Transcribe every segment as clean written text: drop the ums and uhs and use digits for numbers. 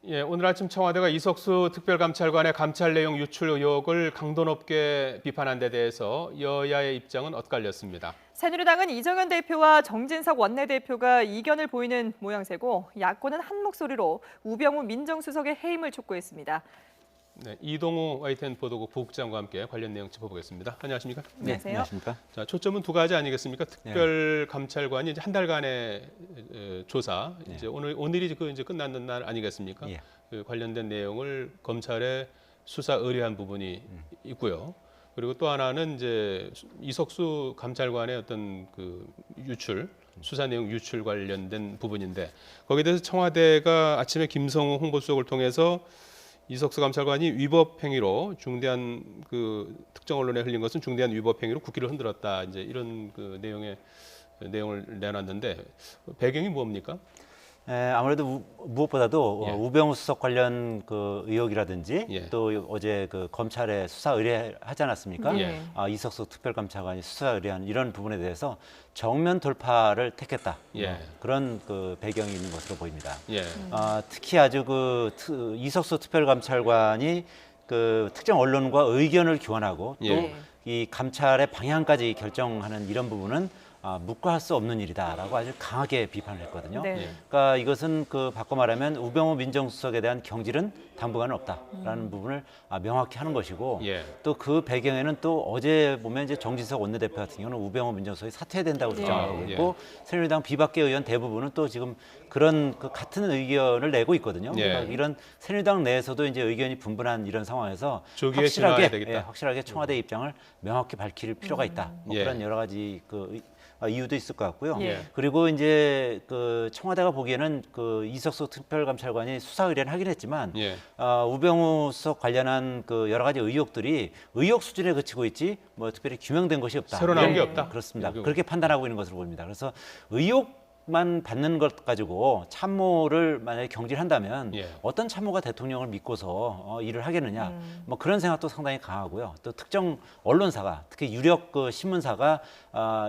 예, 오늘 아침 청와대가 이석수 특별감찰관의 감찰 내용 유출 의혹을 강도 높게 비판한 데 대해서 여야의 입장은 엇갈렸습니다. 새누리당은 이정현 대표와 정진석 원내대표가 이견을 보이는 모양새고 야권은 한 목소리로 우병우 민정수석의 해임을 촉구했습니다. 네, 이동우 YTN 보도국 부국장과 함께 관련 내용 짚어보겠습니다. 안녕하십니까? 안녕하세요. 안녕하십니까? 자, 초점은 두 가지 아니겠습니까? 특별감찰관이 이제 한 달간의 조사, 이제 오늘이 이제 끝났는 날 아니겠습니까? 예. 그 관련된 내용을 검찰에 수사 의뢰한 부분이 있고요. 그리고 또 하나는 이제 이석수 감찰관의 어떤 그 유출, 수사 내용 유출 관련된 부분인데 거기에 대해서 청와대가 아침에 김성우 홍보수석을 통해서 이석수 감찰관이 위법 행위로 중대한 그 특정 언론에 흘린 것은 중대한 위법 행위로 국기를 흔들었다. 이제 이런 그 내용을 내놨는데 배경이 뭡니까? 아무래도 무엇보다도 예. 우병우 수석 관련 그 의혹이라든지 예. 또 어제 그 검찰에 수사 의뢰하지 않았습니까? 예. 이석수 특별감찰관이 수사 의뢰한 이런 부분에 대해서 정면 돌파를 택했다. 예. 그런 그 배경이 있는 것으로 보입니다. 예. 특히 아주 이석수 특별감찰관이 그 특정 언론과 의견을 교환하고 예. 또 이 감찰의 방향까지 결정하는 이런 부분은 묵과할 수 없는 일이다라고 아주 강하게 비판을 했거든요. 네. 그러니까 이것은 그 바꿔 말하면 우병우 민정수석에 대한 경질은 당분간은 없다라는 부분을 명확히 하는 것이고 예. 또 그 배경에는 또 어제 보면 이제 정진석 원내대표 같은 경우는 우병우 민정수석이 사퇴해야 된다고 주장하고 있고 새누리당 비박계 의원 대부분은 또 지금 그런 그 같은 의견을 내고 있거든요. 예. 그러니까 이런 새누리당 내에서도 이제 의견이 분분한 이런 상황에서 조기에 진화해야 되겠다. 확실하게 청와대 입장을 명확히 밝힐 필요가 있다. 뭐 예. 그런 여러 가지 이유도 있을 것 같고요. 예. 그리고 이제 그 청와대가 보기에는 그 이석수 특별감찰관이 수사 의뢰는 하긴 했지만 예. 우병우 수석 관련한 그 여러 가지 의혹들이 의혹 수준에 그치고 있지 뭐 특별히 규명된 것이 없다. 새로 나온 게 없다. 그렇습니다. 여기. 그렇게 판단하고 있는 것으로 보입니다. 그래서 의혹만 받는 것 가지고 참모를 만약에 경질한다면 예. 어떤 참모가 대통령을 믿고서 일을 하겠느냐 뭐 그런 생각도 상당히 강하고요. 또 특정 언론사가 특히 유력 그 신문사가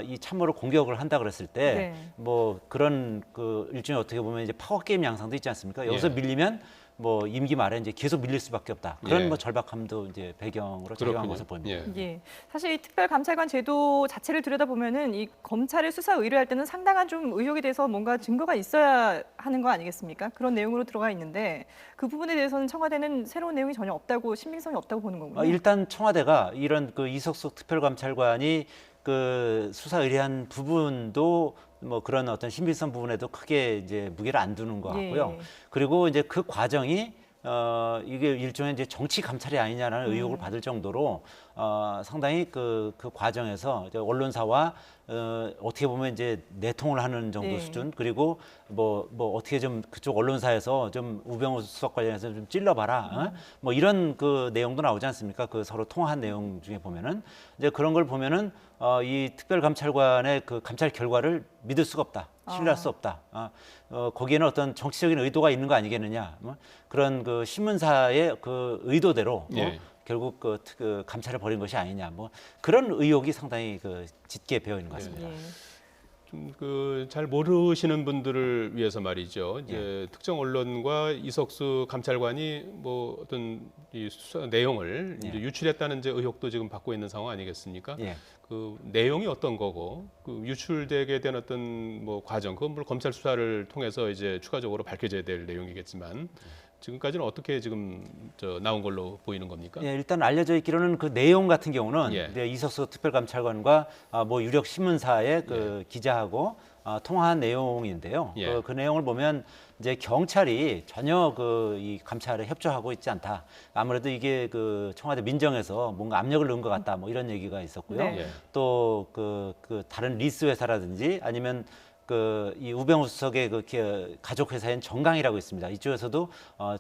이 참모를 공격을 한다 그랬을 때 뭐 그런 그 일종의 어떻게 보면 이제 파워 게임 양상도 있지 않습니까? 여기서 예. 밀리면 뭐 임기 말에 이제 계속 밀릴 수밖에 없다. 그런 예. 뭐 절박함도 이제 배경으로 작용한 것으로 보입니다. 예. 예. 사실 이 특별감찰관 제도 자체를 들여다보면은 이 검찰에 수사 의뢰할 때는 상당한 좀 의혹에 대해서 뭔가 증거가 있어야 하는 거 아니겠습니까? 그런 내용으로 들어가 있는데 그 부분에 대해서는 청와대는 새로운 내용이 전혀 없다고 신빙성이 없다고 보는 거군요. 일단 청와대가 이런 그 이석수 특별감찰관이 그 수사 의뢰한 부분도 뭐 그런 어떤 신빙성 부분에도 크게 이제 무게를 안 두는 것 같고요. 예. 그리고 이제 그 과정이 이게 일종의 이제 정치 감찰이 아니냐라는 의혹을 받을 정도로 상당히 그 과정에서 이제 언론사와 어떻게 보면 이제 내통을 하는 정도 네. 수준 그리고 뭐 어떻게 좀 그쪽 언론사에서 좀 우병우 수석 관련해서 좀 찔러봐라 뭐 이런 그 내용도 나오지 않습니까? 그 서로 통화한 내용 중에 보면은 이제 그런 걸 보면은 이 특별감찰관의 그 감찰 결과를 믿을 수가 없다, 신뢰할 수 없다. 거기에는 어떤 정치적인 의도가 있는 거 아니겠느냐? 뭐 그런 그 신문사의 그 의도대로 예. 결국 그 감찰을 벌인 것이 아니냐, 뭐 그런 의혹이 상당히 그 짙게 배어 있는 것 같습니다. 예. 좀 그 잘 모르시는 분들을 위해서 말이죠. 이제 특정 언론과 이석수 감찰관이 뭐 어떤 이 수사 내용을 이제 유출했다는 이제 의혹도 지금 받고 있는 상황 아니겠습니까? 예. 그 내용이 어떤 거고 그 유출되게 된 어떤 뭐 과정 그건 물론 검찰 수사를 통해서 이제 추가적으로 밝혀져야 될 내용이겠지만 지금까지는 어떻게 지금 나온 걸로 보이는 겁니까? 예, 일단 알려져 있기로는 그 내용 같은 경우는 예. 이제 이석수 특별감찰관과 뭐 유력 신문사의 그 기자하고 통화한 내용인데요. 예. 그 내용을 보면 이제 경찰이 전혀 이 감찰에 협조하고 있지 않다. 아무래도 이게 그 청와대 민정에서 뭔가 압력을 넣은 것 같다. 뭐 이런 얘기가 있었고요. 네. 예. 또 그 다른 리스 회사라든지 아니면 이 우병우 수석의 가족 회사인 정강이라고 있습니다. 이쪽에서도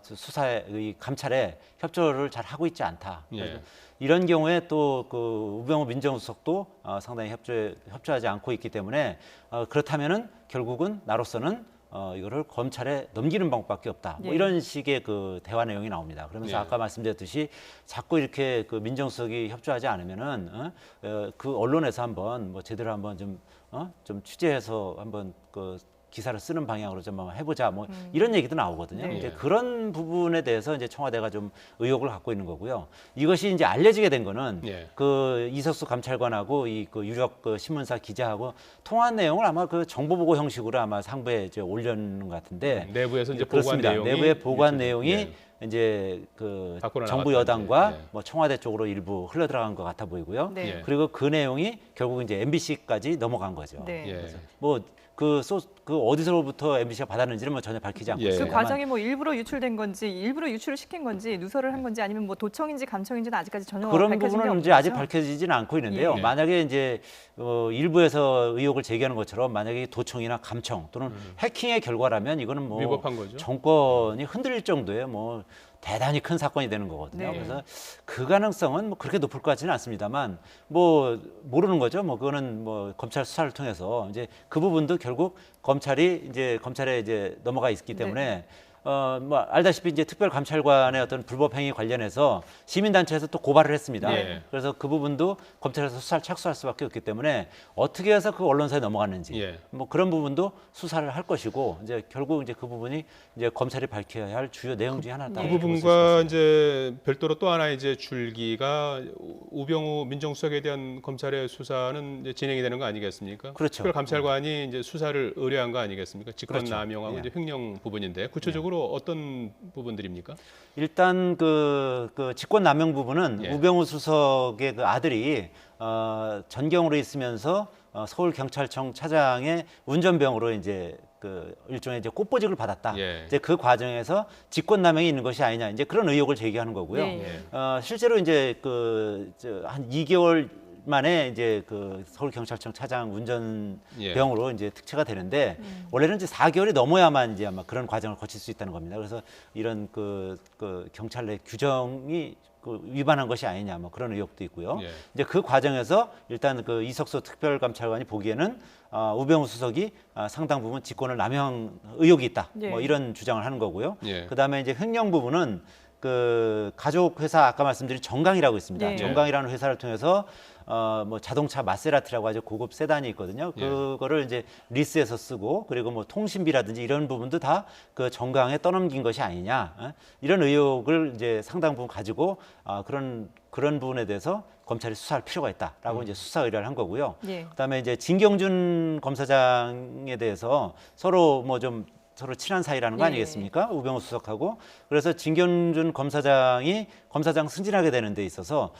수사에 이 감찰에 협조를 잘 하고 있지 않다. 예. 이런 경우에 또 그 우병우 민정수석도 상당히 협조하지 않고 있기 때문에 그렇다면은 결국은 나로서는 이거를 검찰에 넘기는 방법밖에 없다. 뭐 예. 이런 식의 그 대화 내용이 나옵니다. 그러면서 예. 아까 말씀드렸듯이 자꾸 이렇게 그 민정수석이 협조하지 않으면은 그 언론에서 한번 뭐 제대로 한번 좀 취재해서 한번 기사를 쓰는 방향으로 좀 한번 해보자 뭐 이런 얘기도 나오거든요. 네. 이제 그런 부분에 대해서 이제 청와대가 좀 의혹을 갖고 있는 거고요. 이것이 이제 알려지게 된 거는 예. 그 이석수 감찰관하고 이 그 유력 그 신문사 기자하고 통화한 내용을 아마 그 정보 보고 형식으로 아마 상부에 이제 올려놓는 것 같은데 내부에서 이제 보관 그렇습니다. 내용이 내부의 보관 유출- 내용이 예. 이제 그 밖으로 정부 나갔다 여당과 이제, 예. 뭐 청와대 쪽으로 일부 흘러 들어간 것 같아 보이고요. 네. 예. 그리고 그 내용이 결국 이제 MBC까지 넘어간 거죠. 네. 예. 뭐 그 어디서부터 MBC가 받았는지는 뭐 전혀 밝히지 않고 예. 그 있습니다만 과정이 뭐 일부러 유출된 건지 일부러 유출을 시킨 건지 누설을 한 건지 아니면 뭐 도청인지 감청인지는 아직까지 전혀 그런 밝혀진 게 부분은 없는 이제 아직 거죠? 밝혀지지는 않고 있는데요. 예. 만약에 이제 일부에서 의혹을 제기하는 것처럼 만약에 도청이나 감청 또는 해킹의 결과라면 이거는 뭐 위법한 거죠. 정권이 흔들릴 정도의 뭐 대단히 큰 사건이 되는 거거든요. 네. 그래서 그 가능성은 뭐 그렇게 높을 것 같지는 않습니다만 뭐 모르는 거죠. 뭐 그거는 뭐 검찰 수사를 통해서 이제 그 부분도 결국 검찰에 이제 넘어가 있기 때문에 뭐 알다시피 이제 특별감찰관의 어떤 불법 행위 관련해서 시민단체에서 또 고발을 했습니다. 네. 그래서 그 부분도 검찰에서 수사를 착수할 수밖에 없기 때문에 어떻게 해서 그 언론사에 넘어갔는지 예. 뭐 그런 부분도 수사를 할 것이고 이제 결국 이제 그 부분이 이제 검찰이 밝혀야 할 주요 내용 중에 하나다. 그 부분과 이제 별도로 또 하나 이제 줄기가 우병우 민정수석에 대한 검찰의 수사는 이제 진행이 되는 거 아니겠습니까? 그렇죠. 특별감찰관이 이제 수사를 의뢰한 거 아니겠습니까? 직권남용하고 그렇죠. 이제 횡령 부분인데 구체적으로 어떤 부분들입니까? 일단 그 직권남용 부분은 예. 우병우 수석의 그 아들이 전경으로 있으면서 서울경찰청 차장의 운전병으로 이제 그 일종의 이제 꽃보직을 받았다. 예. 이제 그 과정에서 직권남용이 있는 것이 아니냐 이제 그런 의혹을 제기하는 거고요. 네. 실제로 이제 한 2개월 만에 이제 그 서울경찰청 차장 운전병으로 이제 특채가 되는데 원래는 이제 4개월이 넘어야만 이제 아마 그런 과정을 거칠 수 있다는 겁니다. 그래서 이런 그 경찰 내 규정이 위반한 것이 아니냐 뭐 그런 의혹도 있고요. 예. 이제 그 과정에서 일단 그 이석수 특별감찰관이 보기에는 우병우 수석이 상당 부분 직권을 남용 의혹이 있다. 예. 뭐 이런 주장을 하는 거고요. 예. 그다음에 이제 횡령 부분은 그 가족 회사 아까 말씀드린 정강이라고 있습니다. 예. 정강이라는 회사를 통해서 뭐 자동차 마세라티라고 아주 고급 세단이 있거든요. 예. 그거를 이제 리스해서 쓰고 그리고 뭐 통신비라든지 이런 부분도 다 그 정강에 떠넘긴 것이 아니냐 이런 의혹을 이제 상당 부분 가지고 그런 부분에 대해서 검찰이 수사할 필요가 있다라고 이제 수사 의뢰를 한 거고요. 예. 그다음에 이제 진경준 검사장에 대해서 서로 친한 사이라는 거 예. 아니겠습니까? 우병우 수석하고 그래서 진경준 검사장이 검사장 승진하게 되는 데 있어서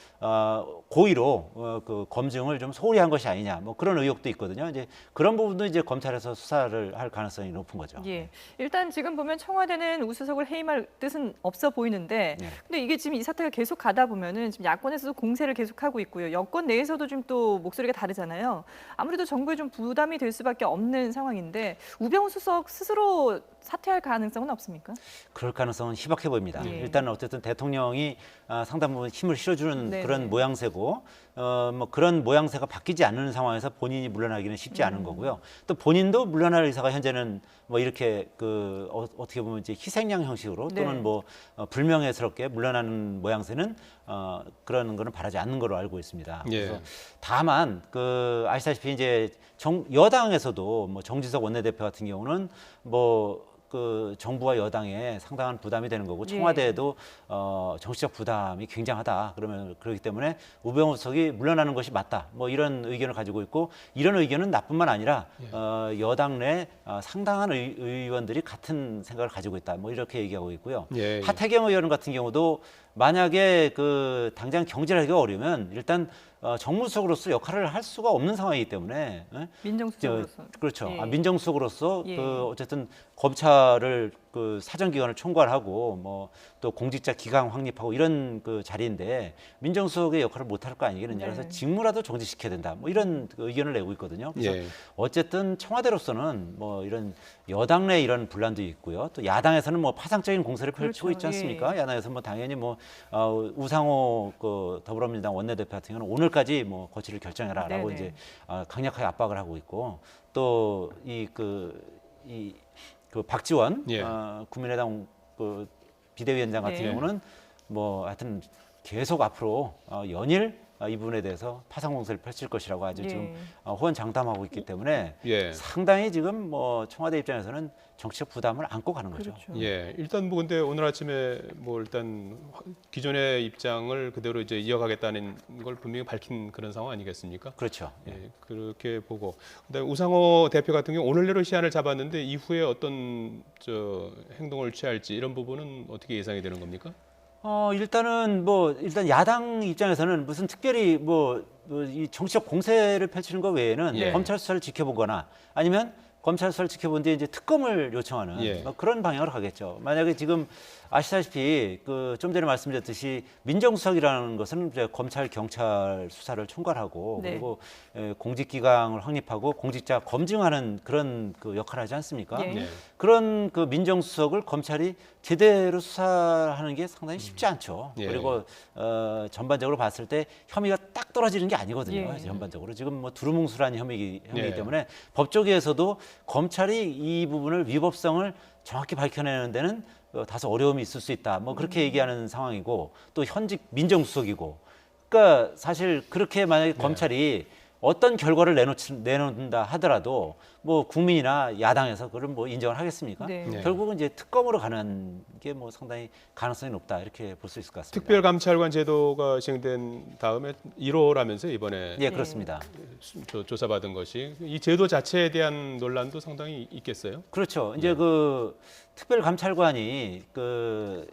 고의로 그 검증을 좀 소홀히 한 것이 아니냐 뭐 그런 의혹도 있거든요. 이제 그런 부분도 이제 검찰에서 수사를 할 가능성이 높은 거죠. 예. 일단 지금 보면 청와대는 우 수석을 해임할 뜻은 없어 보이는데, 네. 근데 이게 지금 이 사태가 계속 가다 보면은 지금 야권에서도 공세를 계속하고 있고요. 여권 내에서도 좀 또 목소리가 다르잖아요. 아무래도 정부에 좀 부담이 될 수밖에 없는 상황인데 우병우 수석 스스로 사퇴할 가능성은 없습니까? 그럴 가능성은 희박해 보입니다. 예. 일단 어쨌든 대통령이 상당 부분 힘을 실어주는 네네. 그런 모양새고 뭐 그런 모양새가 바뀌지 않는 상황에서 본인이 물러나기는 쉽지 않은 거고요. 또 본인도 물러날 의사가 현재는 뭐 이렇게 어떻게 보면 이제 희생양 형식으로 또는 네. 뭐 불명예스럽게 물러나는 모양새는 그런 거는 바라지 않는 걸로 알고 있습니다. 예. 그래서 다만 아시다시피 이제 여당에서도 뭐 정지석 원내대표 같은 경우는 뭐 그 정부와 여당에 상당한 부담이 되는 거고 청와대에도 정치적 부담이 굉장하다. 그렇기 때문에 우병우 수석이 물러나는 것이 맞다. 뭐 이런 의견을 가지고 있고 이런 의견은 나뿐만 아니라 여당 내 상당한 의원들이 같은 생각을 가지고 있다. 뭐 이렇게 얘기하고 있고요. 예. 하태경 의원 같은 경우도 만약에 당장 경제를 하기가 어려우면 일단 정무수석으로서 역할을 할 수가 없는 상황이기 때문에 민정수석으로서. 그렇죠. 예. 민정수석으로서 예. 어쨌든 검찰을 사정기관을 총괄하고 뭐 또 공직자 기강 확립하고 이런 자리인데 민정수석의 역할을 못할 거 아니겠느냐. 네. 그래서 직무라도 정지시켜야 된다. 뭐 이런 의견을 내고 있거든요. 그래서 예. 어쨌든 청와대로서는 뭐 이런 여당 내 이런 분란도 있고요. 또 야당에서는 뭐 파상적인 공세를 펼치고 그렇죠. 있지 않습니까? 야당에서 뭐 당연히 뭐 우상호 더불어민주당 원내대표 같은 경우는 오늘까지 뭐 거취를 결정해라라고 네네. 이제 강력하게 압박을 하고 있고 또 박지원 예. 국민의당 비대위원장 같은 네. 경우는 뭐 하여튼 계속 앞으로 연일 이 부분에 대해서 파상 공세를 펼칠 것이라고 아주 예. 지금 호언장담하고 있기 때문에 예. 상당히 지금 뭐 청와대 입장에서는 정치적 부담을 안고 가는 거죠. 그렇죠. 예, 일단 뭐 근데 오늘 아침에 뭐 일단 기존의 입장을 그대로 이제 이어가겠다는 걸 분명히 밝힌 그런 상황 아니겠습니까? 그렇죠. 예, 그렇게 보고. 그다음에 우상호 대표 같은 경우 오늘 내로 시한을 잡았는데 이후에 어떤 행동을 취할지 이런 부분은 어떻게 예상이 되는 겁니까? 일단은 일단 야당 입장에서는 무슨 특별히 이 정치적 공세를 펼치는 것 외에는 예. 검찰 수사를 지켜보거나 아니면 검찰 수사를 지켜본 뒤에 이제 특검을 요청하는 예. 그런 방향으로 가겠죠. 만약에 지금 아시다시피 좀 전에 말씀드렸듯이 민정수석이라는 것은 이제 검찰, 경찰 수사를 총괄하고 네. 그리고 공직기강을 확립하고 공직자 검증하는 그런 그 역할을 하지 않습니까? 예. 예. 그런 그 민정수석을 검찰이 제대로 수사하는 게 상당히 쉽지 않죠. 예. 그리고 전반적으로 봤을 때 혐의가 딱 떨어지는 게 아니거든요. 예. 전반적으로 지금 뭐 두루뭉술한 혐의이기 예. 때문에 법조계에서도 검찰이 이 부분을 위법성을 정확히 밝혀내는 데는 다소 어려움이 있을 수 있다. 뭐 그렇게 얘기하는 상황이고 또 현직 민정수석이고, 그러니까 사실 그렇게 만약에 검찰이 어떤 결과를 내놓는다 하더라도 뭐 국민이나 야당에서 그걸 뭐 인정을 하겠습니까? 네. 네. 결국은 이제 특검으로 가는 게 뭐 상당히 가능성이 높다 이렇게 볼 수 있을 것 같습니다. 특별감찰관 제도가 시행된 다음에 1호라면서 이번에 예, 그렇습니다. 조사받은 것이 이 제도 자체에 대한 논란도 상당히 있겠어요. 그렇죠. 이제 그 특별감찰관이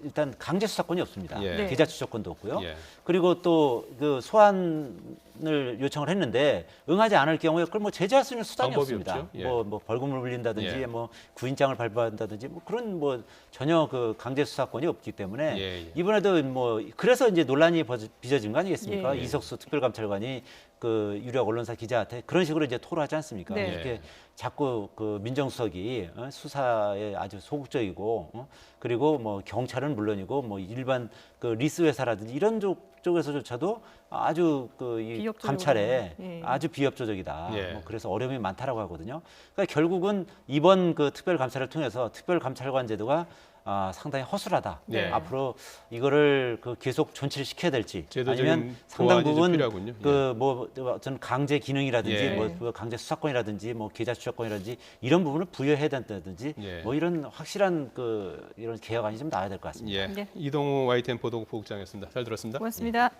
일단 강제 수사권이 없습니다. 예. 네. 계좌 추적권도 없고요. 예. 그리고 또 그 소환을 요청을 했는데 응하지 않을 경우에 그걸 뭐 제재할 수 있는 수단이 방법이 없습니다. 없죠. 예. 뭐 벌금을 물린다든지 예. 뭐 구인장을 발부한다든지 뭐 그런 뭐 전혀 그 강제 수사권이 없기 때문에 예. 이번에도 뭐 그래서 이제 논란이 빚어진 거 아니겠습니까? 예. 이석수 특별감찰관이 그 유력 언론사 기자한테 그런 식으로 이제 토로하지 않습니까? 네. 이렇게 자꾸 그 민정수석이 수사에 아주 소극적이고 그리고 뭐 경찰은 물론이고 뭐 일반 그 리스 회사라든지 이런 쪽에서조차도 아주 이 비협조적으로. 감찰에 예. 아주 비협조적이다. 예. 뭐 그래서 어려움이 많다라고 하거든요. 그러니까 결국은 이번 그 특별감찰을 통해서 특별감찰관 제도가 상당히 허술하다. 네. 앞으로 이거를 계속 존치시켜야 될지 제도적인 아니면 상당 보완이 좀 부분 필요하군요. 어떤 강제 기능이라든지 예. 뭐 강제 수사권이라든지 뭐 계좌 추적권이라든지 이런 부분을 부여해야 된다든지 예. 뭐 이런 확실한 이런 개혁안이 좀 나와야 될 것 같습니다. 예. 네. 이동우 YTN 보도국장이었습니다. 잘 들었습니다. 고맙습니다.